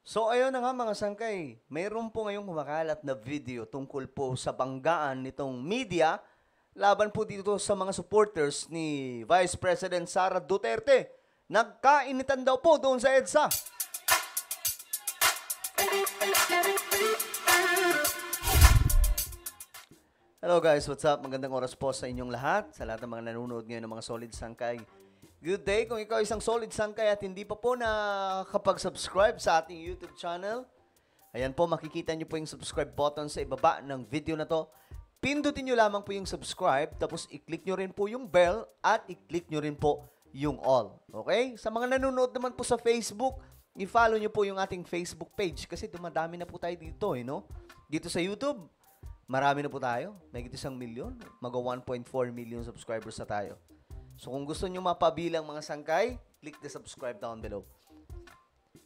So ayun na nga mga sangkay, mayroon po ngayong kumakalat na video tungkol po sa banggaan nitong media laban po dito sa mga supporters ni Vice President Sara Duterte. Nagkainitan daw po doon sa EDSA. Hello guys, what's up? Magandang oras po sa inyong lahat, sa lahat ng mga nanonood ngayon ng mga solid sangkay. Good day kung ikaw isang solid sangkay at hindi pa po nakakapag-subscribe sa ating YouTube channel. Ayan po, makikita nyo po yung subscribe button sa ibaba ng video na to. Pindutin nyo lamang po yung subscribe, tapos i-click nyo rin po yung bell at i-click nyo rin po yung all. Okay? Sa mga nanonood naman po sa Facebook, i-follow nyo po yung ating Facebook page kasi dumadami na po tayo dito, no? Dito sa YouTube, marami na po tayo. May 1 milyon. Mag 1.4 million subscribers na tayo. So kung gusto nyo mapabilang mga sangkay, click the subscribe down below.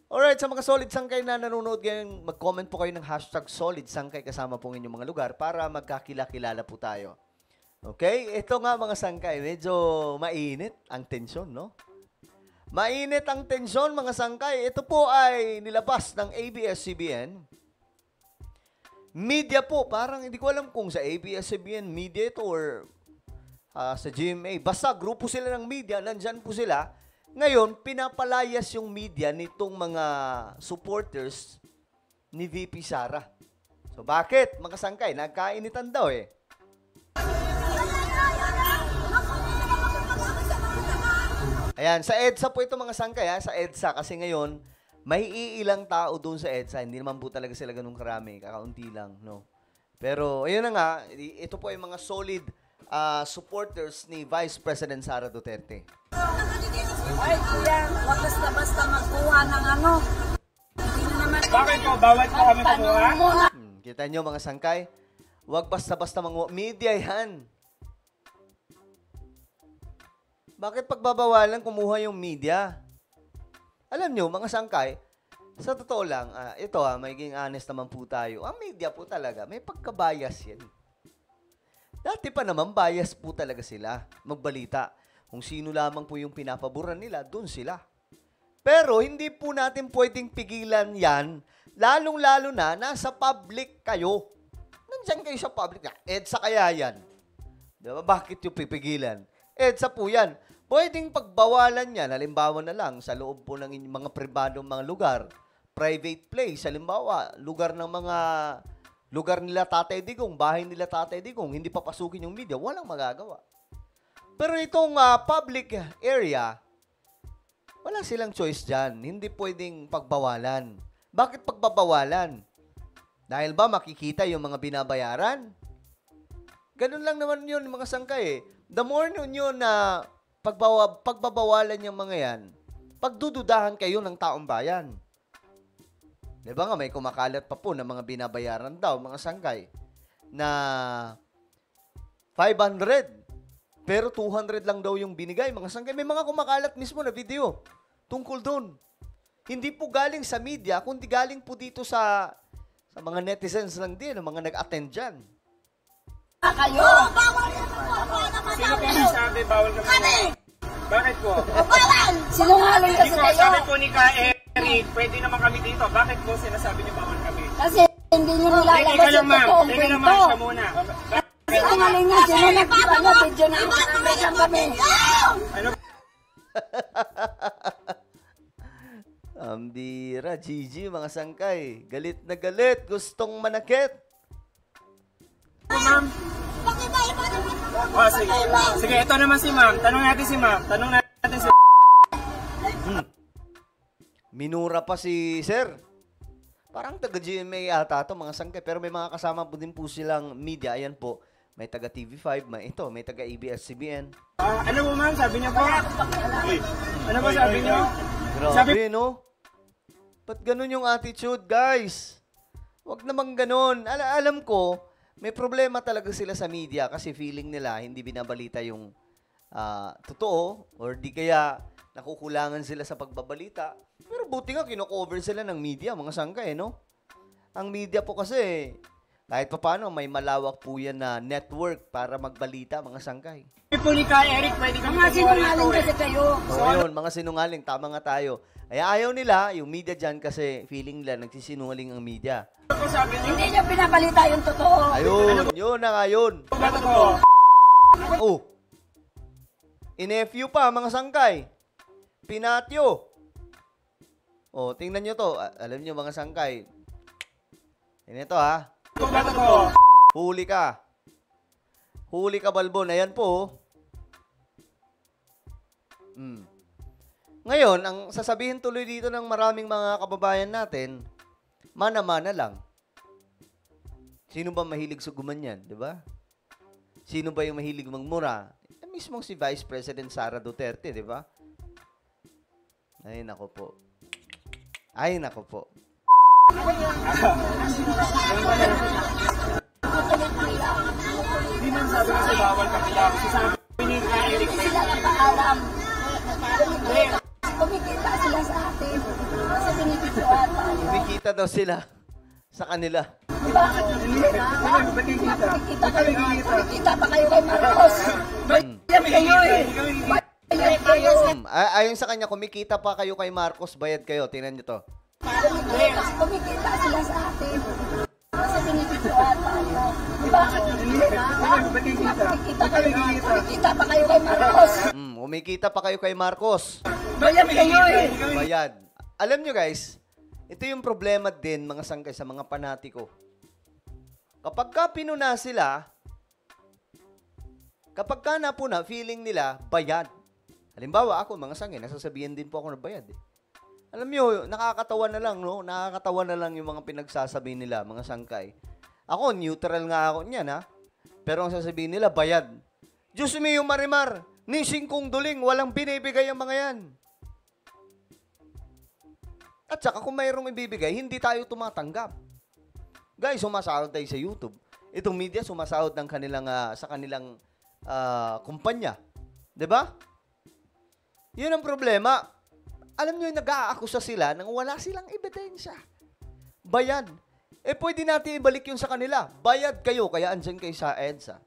Alright, sa mga solid sangkay na nanonood ngayon, mag-comment po kayo ng hashtag solid sangkay kasama po inyong mga lugar para magkakilala po tayo. Okay? Ito nga mga sangkay, medyo mainit ang tensyon, no? Mainit ang tensyon mga sangkay. Ito po ay nilabas ng ABS-CBN. Media po, parang hindi ko alam kung sa ABS-CBN media ito or sa GMA. Basta grupo sila ng media, nandyan po sila. Ngayon, pinapalayas yung media nitong mga supporters ni VP Sara. So bakit? Mga sangkay, nagkainitan daw eh. Ayan, sa EDSA po ito mga sangkay ha, sa EDSA kasi ngayon, may iilang tao doon sa EDSA. Hindi naman po talaga sila ganun karami, kakaunti lang, no? Pero, ayun na nga, ito po ay mga solid supporters ni Vice President Sara Duterte. Ay, kuya, wag basta-basta magkuha ng ano. Bakit po? Bawal po kami kumuha? Kita nyo mga sangkay? Wag basta-basta media yan. Bakit pagbabawalan kumuha yung media? Alam nyo, mga sangkay, sa totoo lang, ito magiging honest naman po tayo. Ang media po talaga, may pagkabias yan. Dati pa naman, bias po talaga sila magbalita. Kung sino lamang po yung pinapaboran nila, dun sila. Pero hindi po natin pwedeng pigilan yan, lalong-lalo na nasa public kayo. Nandyan kayo sa public. EDSA kaya yan. Diba? Bakit yung pipigilan? EDSA po yan. Pwedeng pagbawalan yan, halimbawa na lang, sa loob po ng mga pribadong mga lugar, private place, halimbawa, lugar nila Tatay Digong, bahay nila Tatay Digong, hindi papasukin yung media, walang magagawa. Pero itong public area, wala silang choice dyan. Hindi pwedeng pagbawalan. Bakit pagbabawalan? Dahil ba makikita yung mga binabayaran? Ganun lang naman yun, mga sangkay. The more nun yun na pagbabawalan yung mga yan, pagdududahan kayo ng taong bayan. Diba nga, may kumakalat pa po ng mga binabayaran daw, mga sangkay, na 500. Pero 200 lang daw yung binigay, mga sangkay. May mga kumakalat mismo na video tungkol doon. Hindi po galing sa media, kundi galing po dito sa mga netizens lang din, mga nag-attend dyan. Kayo! Sino po nagsabi bawal kami? Bakit po? Bawal! Sinungaling kasi kayo. Sabi po ni Eric, pwede naman kami dito. Bakit po sinasabi niyo bawal kami? Kasi hindi nyo nilalabas yung totoong Teka lang kwento. ma'am, siya muna. Sinungaling nga, sino video na lang kami. Ano? Ambira, Gigi, mga sangkay. Galit na galit, gustong manakit. Ma'am? Oh, sige. Sige, ito naman si ma'am. Tanong natin si ma'am. Minura pa si Sir. Parang taga-GMA ata ito, mga sangkay. Pero may mga kasama po din po silang media. Ayan po, may taga-TV5, may taga-ABS-CBN. Ano po ma'am, sabi niyo po? Ano po sabi niyo? Grabe, no? Ba't ganun yung attitude, guys? Wag naman ganun. Alam ko, may problema talaga sila sa media kasi feeling nila hindi binabalita yung totoo or di kaya nakukulangan sila sa pagbabalita. Pero buti nga kino-cover sila ng media, mga sangkay, no? Ang media po kasi, Kahit pa paano, may malawak po yan na network para magbalita, mga sangkay. Po ni Ka Eric, pwede kami Mga sinungaling kasi kayo. So, yun, mga sinungaling, tama nga tayo. Ay ayaw nila, yung media dyan, kasi feeling nila, nagsisinungaling ang media. Hindi nyo pinabalita yung totoo. Ayun, yun na nga yun. Oh, in-FU pa, mga sangkay. Pinatyo. Oh, tingnan nyo to. Alam nyo, mga sangkay. Tingnan ito, ha. Huli ka. Huli ka, Balbon. Ayan po, oh. Ngayon, ang sasabihin tuloy dito ng maraming mga kababayan natin, mana-mana lang. Sino ba mahilig suguman yan, di ba? Sino ba yung mahilig magmura? Mismong si Vice President Sara Duterte, di ba? Ay, nako po. Ay, nako po. Hindi man sabi kasi bawal kami lang. Sabi ni Ka Eric, Sila na paalam. Kumikita sila sa atin. Sa binibidyoan tayo. Kumikita daw sila sa kanila. Bakit? Kumikita pa kayo kay Marcos. Bayad kayo eh. Bayad kayo. Ayon sa kanya, kumikita pa kayo kay Marcos, bayad kayo. Tingnan nyo to. Kumikita sila sa atin. Sa binibidyoan tayo. Bakit? Kumikita pa kayo kay Marcos. Kumikita pa kayo kay Marcos. Bayad kayo eh. Bayad. Alam nyo guys, ito yung problema din mga sangkay sa mga panatiko. Kapag ka pinuna sila, kapag ka napuna, feeling nila, bayad. Halimbawa ako, mga sangkay, nasasabihan din po ako na bayad. Alam nyo, nakakatawa na lang, no? Nakakatawa na lang yung mga pinagsasabi nila, mga sangkay. Ako, neutral nga ako niyan, ha? Pero ang sasabihin nila, bayad. Diyos mo yung marimar, ni singkong duling, walang binibigay ang mga yan. At saka kung mayroong ibibigay, hindi tayo tumatanggap. Guys, sumasahod tayo sa YouTube. Itong media, sumasahod ng kanilang, sa kanilang kumpanya. 'Di ba? Yun ang problema. Alam nyo, nag-aakusa sila nang wala silang ebidensya. Bayad. Pwede natin ibalik yun sa kanila. Bayad kayo, kaya andyan kayo sa EDSA.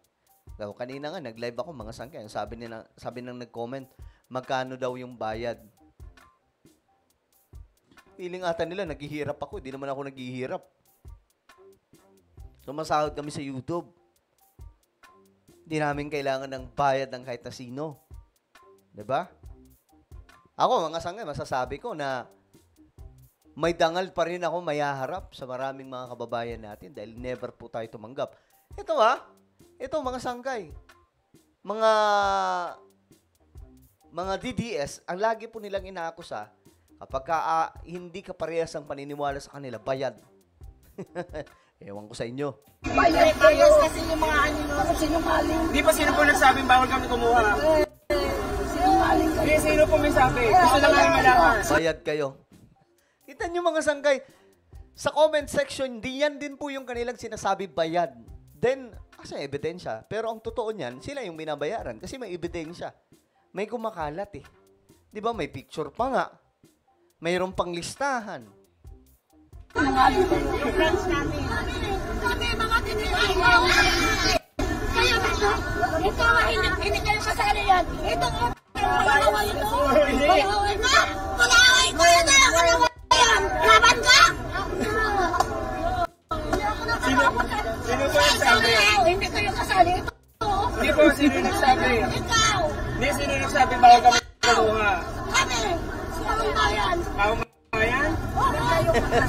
Daw, kanina nga, nag-live ako, mga sangkay. Sabi nang nag-comment, magkano daw yung bayad? Feeling ata nila, naghihirap ako. Di naman ako naghihirap. Sumasahod kami sa YouTube. Di namin kailangan ng bayad ng kahit na sino. Diba? Ako, mga sangay, masasabi ko na may dangal pa rin ako mayaharap sa maraming mga kababayan natin dahil never po tayo tumanggap. Ito ito mga sangkay. Mga DDS, ang lagi po nilang inaakusa, kapag hindi ka parehas ang paniniwala sa kanila, bayad. Ewan ko sa inyo. Bayad kayo kasi yung mga sinungaling. Di pa sino po nagsabing bawal kami kumuha? Sinungaling kayo. Hindi, sino po may sabi? Gusto lang namin malaman. Bayad kayo. Kita nyo mga sangkay, sa comment section, yan din po yung kanilang sinasabi bayad. Then, kasi ebidensya. Pero ang totoo niyan, sila yung binabayaran kasi may ebidensya. May kumakalat eh. Di ba may picture pa nga. Mayroong pang listahan. Yung friends namin. Kami mga tinitay. Kaya ito, hindi kayo kasali yan. Ito, palaway ito. Palaway ka. Palaway ko yun na. Palaway yan. Laban ka. Sino po nagsabi? Hindi kayo kasali. Ito. Hindi po, sino nagsabi? Ikaw. Hindi, sino nagsabi bawal kami kumuha? Kami. Silang bayan. Taong bayan?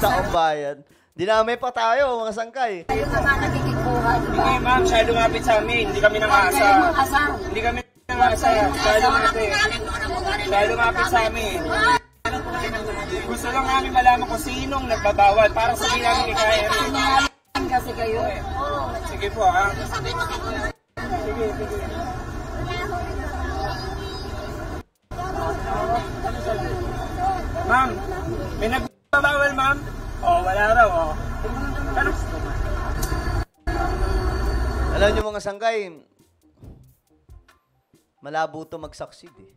Taong bayan. Dinamay pa tayo, mga sangkay. Kayo na nga nagkikikuhan. Hindi, ma'am, siya lumapit sa amin. Hindi kami nangasa. Hindi kami nangasa. Siya lumapit sa amin. Gusto lang namin malaman kung sinong nagbabawal. Para sabihin namin kay Ka Eric. Kasi kayo. Sige po, ha? Sige. Ma'am, may nagbabawal, ma'am? Wala raw, Ano? Alam nyo mga sangkay, malabo to mag-succeed eh.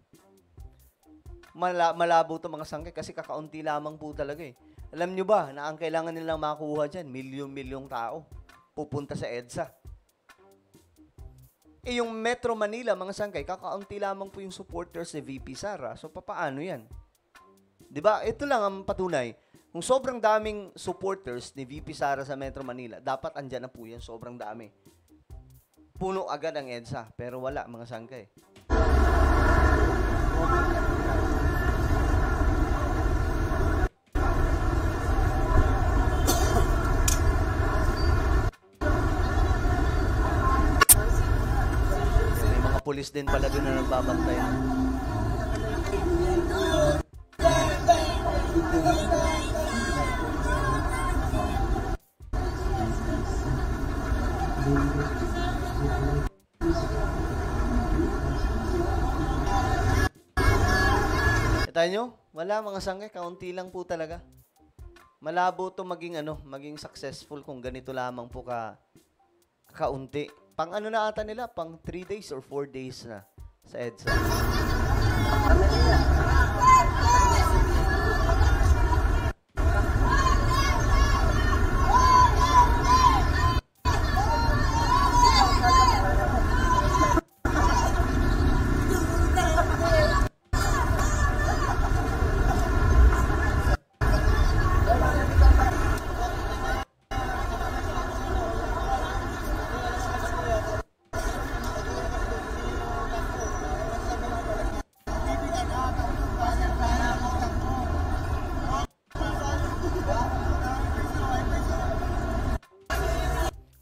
Malabo to mga sangkay kasi kakaunti lamang po talaga eh. Alam nyo ba na ang kailangan nilang makuha dyan, milyon-milyong tao. pupunta sa EDSA. Eh, yung Metro Manila, mga sangkay, kakaunti lamang po yung supporters ni VP Sara. So, papaano yan? Diba? Ito lang ang patunay. Kung sobrang daming supporters ni VP Sara sa Metro Manila, dapat andyan na po yan, sobrang dami. Puno agad ang EDSA, pero wala, mga sangkay. Pulis din pala doon na nagbabantay. Kita nyo? Wala mga sangkay, kaunti lang po talaga. Malabo to maging successful kung ganito lamang po kaunti. Pang ano na ata nila? Pang 3 days or 4 days na sa EDSA.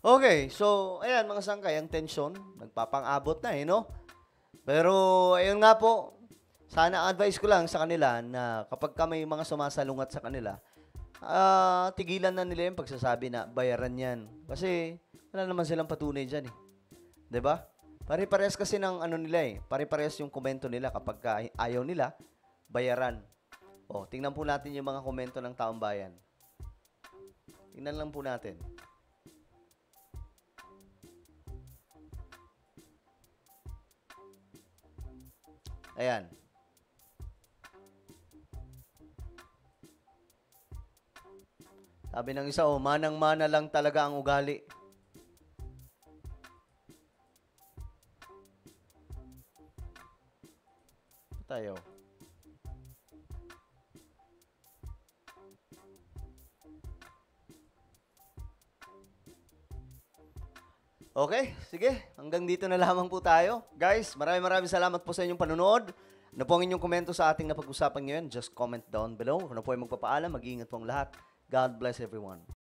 Okay, so, ayan mga sangkay, ang tensyon, nagpapang-abot na no? Pero, ayun nga po, sana advice ko lang sa kanila na kapag ka may mga sumasalungat sa kanila, tigilan na nila yung pagsasabi na bayaran yan. Kasi, wala naman silang patunay dyan eh. 'Di ba? Pare-pares kasi ng nila eh. Pare-pares yung komento nila kapag ka ayaw nila, bayaran. O, tingnan po natin yung mga komento ng taong bayan. Tingnan lang po natin. Ayan. Sabi ng isa, manang-mana lang talaga ang ugali. Tayo. Okay, sige. Hanggang dito na lamang po tayo. Guys, maraming salamat po sa inyong panonood. Ano po ang inyong komento sa ating napag-usapan ngayon? Just comment down below. Ano po ay magpapaalam, mag-iingat po ang lahat. God bless everyone.